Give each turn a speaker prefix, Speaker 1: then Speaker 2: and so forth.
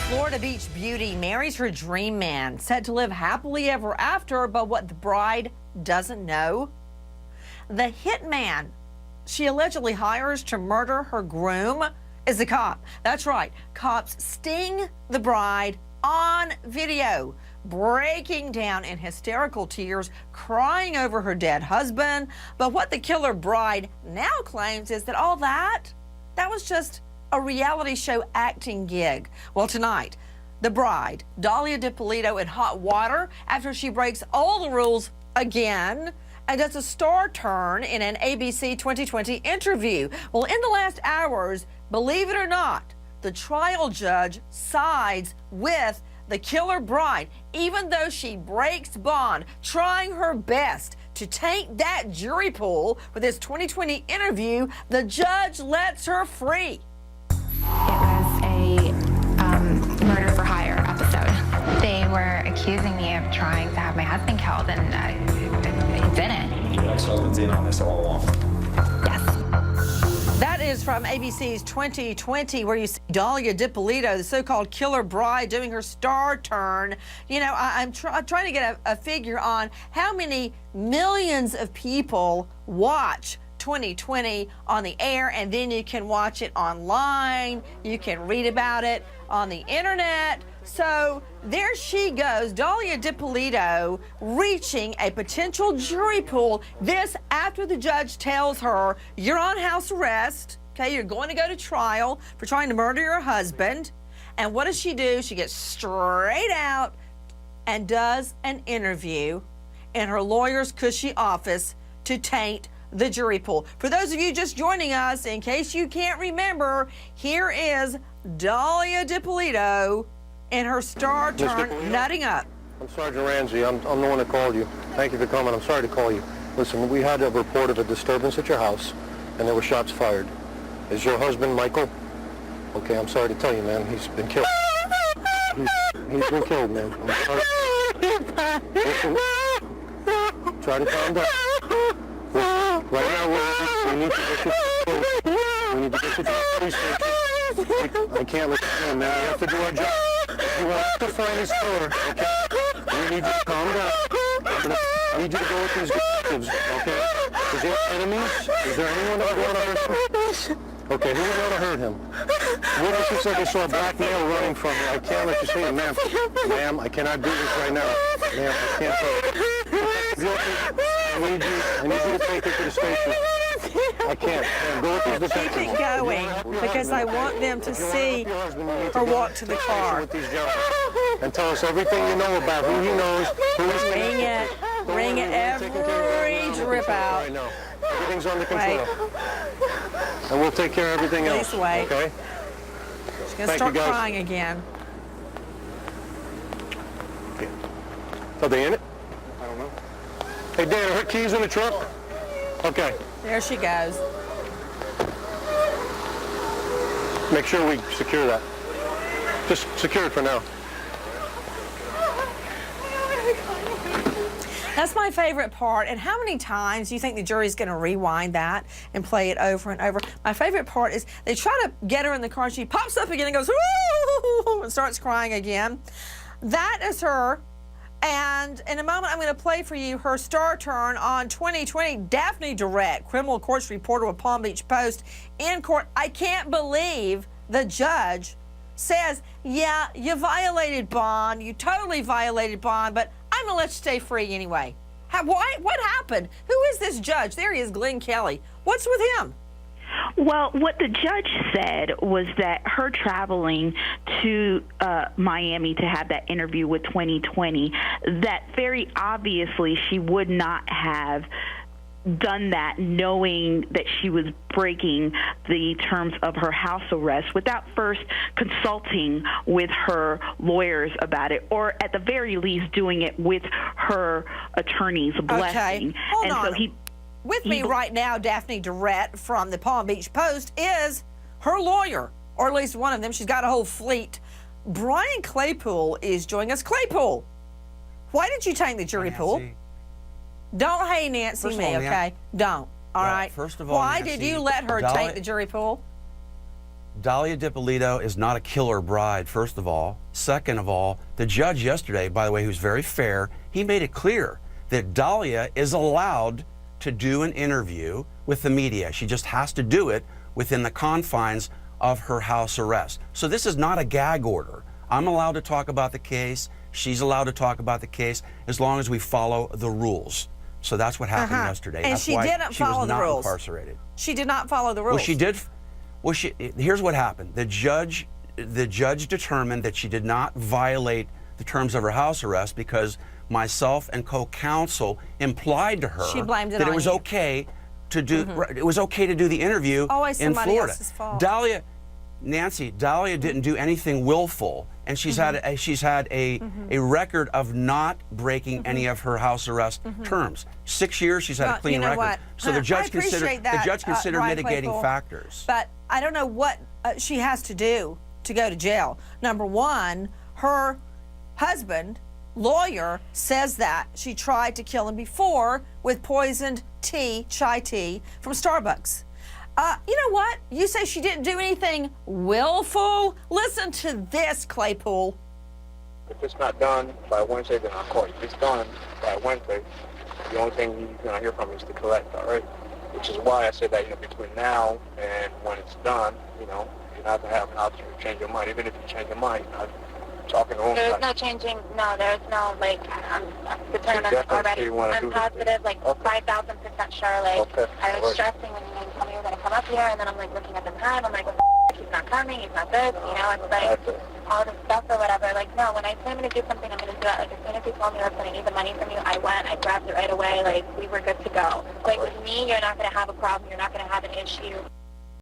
Speaker 1: Florida Beach beauty marries her dream man, said to live happily ever after, but what the bride doesn't know? The hitman she allegedly hires to murder her groom is a cop. That's right. Cops sting the bride on video, breaking down in hysterical tears, crying over her dead husband. But what the killer bride now claims is that all that was just a reality show acting gig. Well, tonight, the bride, Dahlia DiPolito, in hot water after she breaks all the rules again and does a star turn in an ABC 2020 interview. Well, in the last hours, believe it or not, the trial judge sides with the killer bride, even though she breaks bond, trying her best to taint that jury pool with this 2020 interview. The judge lets her free.
Speaker 2: It was a murder for hire episode. They were accusing me of trying to have my husband killed, and I didn't.
Speaker 3: Your ex-husband's in on this all along.
Speaker 2: Yes.
Speaker 1: That is from ABC's 2020, where you see Dahlia DiPolito, the so-called killer bride, doing her star turn. You know, I'm trying to get a figure on how many millions of people watch 2020 on the air, and then you can watch it online. You can read about it on the internet. So there she goes, Dahlia DiPolito, reaching a potential jury pool. This after the judge tells her, you're on house arrest, okay? You're going to go to trial for trying to murder your husband. And what does she do? She gets straight out and does an interview in her lawyer's cushy office to taint the jury pool. For those of you just joining us, in case you can't remember, here is Dahlia DiPolito in her star turn, nutting up.
Speaker 4: I'm Sergeant Ramsey. I'm the one that called you. Thank you for coming. I'm sorry to call you. Listen, we had a report of a disturbance at your house, and there were shots fired. Is your husband Michael? Okay, I'm sorry to tell you, man. He's been killed. He's been killed, man. I'm sorry. Listen, try to calm down. Right now, we need to get you to the police station. I can't let you in, man. We have to do our job. You want to find his store, okay? We need you to calm down. I need you to go with these detectives, okay? Is there enemies? Is there anyone that would want to hurt him? Okay, who would want to hurt him? Witnesses said they saw a black male running from you. I can't let you see him, ma'am. Ma'am, I cannot do this right now. Ma'am, I can't do it. I need you to take it to the station. I can't. Ma'am, go with these detectives.
Speaker 1: Keep it going, because I want them to see her walk to the car.
Speaker 4: And tell us everything you know about who he knows, who he's
Speaker 1: Ring it every drip out.
Speaker 4: Right now. Everything's under control. And we'll take care of everything else.
Speaker 1: Please wait.
Speaker 4: Okay?
Speaker 1: She's going to start crying again.
Speaker 4: Okay. Are they in it? I don't know. Hey, Dan, are her keys in the truck? Okay.
Speaker 1: There she goes.
Speaker 4: Make sure we secure that. Just secure it for now.
Speaker 1: That's my favorite part. And how many times do you think the jury's going to rewind that and play it over and over? My favorite part is they try to get her in the car, and she pops up again and goes, "Ooh," and starts crying again. That is her. And in a moment, I'm going to play for you her star turn on 2020. Daphne Durrett, criminal courts reporter with Palm Beach Post, in court. I can't believe the judge says, yeah, you violated bond. You totally violated bond, but I'm going to let you stay free anyway. What happened? Who is this judge? There he is, Glenn Kelly. What's with him?
Speaker 5: Well, what the judge said was that her traveling to Miami to have that interview with 2020, that very obviously she would not have done that knowing that she was breaking the terms of her house arrest without first consulting with her lawyers about it, or at the very least doing it with her attorney's blessing.
Speaker 1: Okay. Hold on.
Speaker 5: So
Speaker 1: with me right now, Daphne Durrett from the Palm Beach Post is her lawyer, or at least one of them. She's got a whole fleet. Brian Claypool is joining us. Claypool, why did you taint the jury pool? Don't hey Nancy
Speaker 6: First
Speaker 1: me,
Speaker 6: of all,
Speaker 1: okay? Don't. All right.
Speaker 6: First of all,
Speaker 1: why
Speaker 6: Nancy,
Speaker 1: did you let her taint the jury pool?
Speaker 6: Dahlia Dippolito is not a killer bride, first of all. Second of all, the judge yesterday, by the way, who's very fair, he made it clear that Dahlia is allowed to do an interview with the media. She just has to do it within the confines of her house arrest. So this is not a gag order. I'm allowed to talk about the case. She's allowed to talk about the case as long as we follow the rules. So that's what happened yesterday.
Speaker 1: And
Speaker 6: that's
Speaker 1: she
Speaker 6: why
Speaker 1: didn't
Speaker 6: she was
Speaker 1: follow the
Speaker 6: not
Speaker 1: rules.
Speaker 6: incarcerated.
Speaker 1: She did not follow the rules.
Speaker 6: Well, she did. Well, here's what happened. The judge determined that she did not violate the terms of her house arrest because myself and co-counsel implied to her
Speaker 1: She blamed it
Speaker 6: that
Speaker 1: on
Speaker 6: it was
Speaker 1: you.
Speaker 6: okay to do. It was okay to do the interview
Speaker 1: Always
Speaker 6: in
Speaker 1: somebody
Speaker 6: Florida.
Speaker 1: else's fault.
Speaker 6: Dahlia didn't do anything willful, and she's had a record of not breaking any of her house arrest terms. 6 years, she's had
Speaker 1: Well,
Speaker 6: a clean
Speaker 1: you know
Speaker 6: record.
Speaker 1: what?
Speaker 6: So the
Speaker 1: I
Speaker 6: judge
Speaker 1: appreciate that,
Speaker 6: considered
Speaker 1: Brian
Speaker 6: mitigating
Speaker 1: Claypool.
Speaker 6: factors.
Speaker 1: But I don't know what she has to do to go to jail. Number one, her husband, lawyer, says that she tried to kill him before with poisoned tea, chai tea, from Starbucks. You know what? You say she didn't do anything willful? Listen to this, Claypool.
Speaker 7: If it's not done by Wednesday, then I'll call you. If it's done by Wednesday, the only thing you're going to hear from me is to collect, all right? Which is why I said that, between now and when it's done, you're not going to have an option to change your mind. Even if you change your mind, you're not talking to them.
Speaker 2: There's no changing. No, there's no, I'm determined already. I'm positive, 5,000% sure.
Speaker 7: Okay.
Speaker 2: I was stressing when you told me you were going to come up here, and then I'm looking at the time. I'm like, he's not coming, he's not this, it's like all this stuff or whatever. No, when I say I'm going to do something, I'm going to do it. As soon as you told me, listen, I need the money from you, I went, I grabbed it right away. We were good to go. With me, you're not going to have a problem. You're not going to have an issue.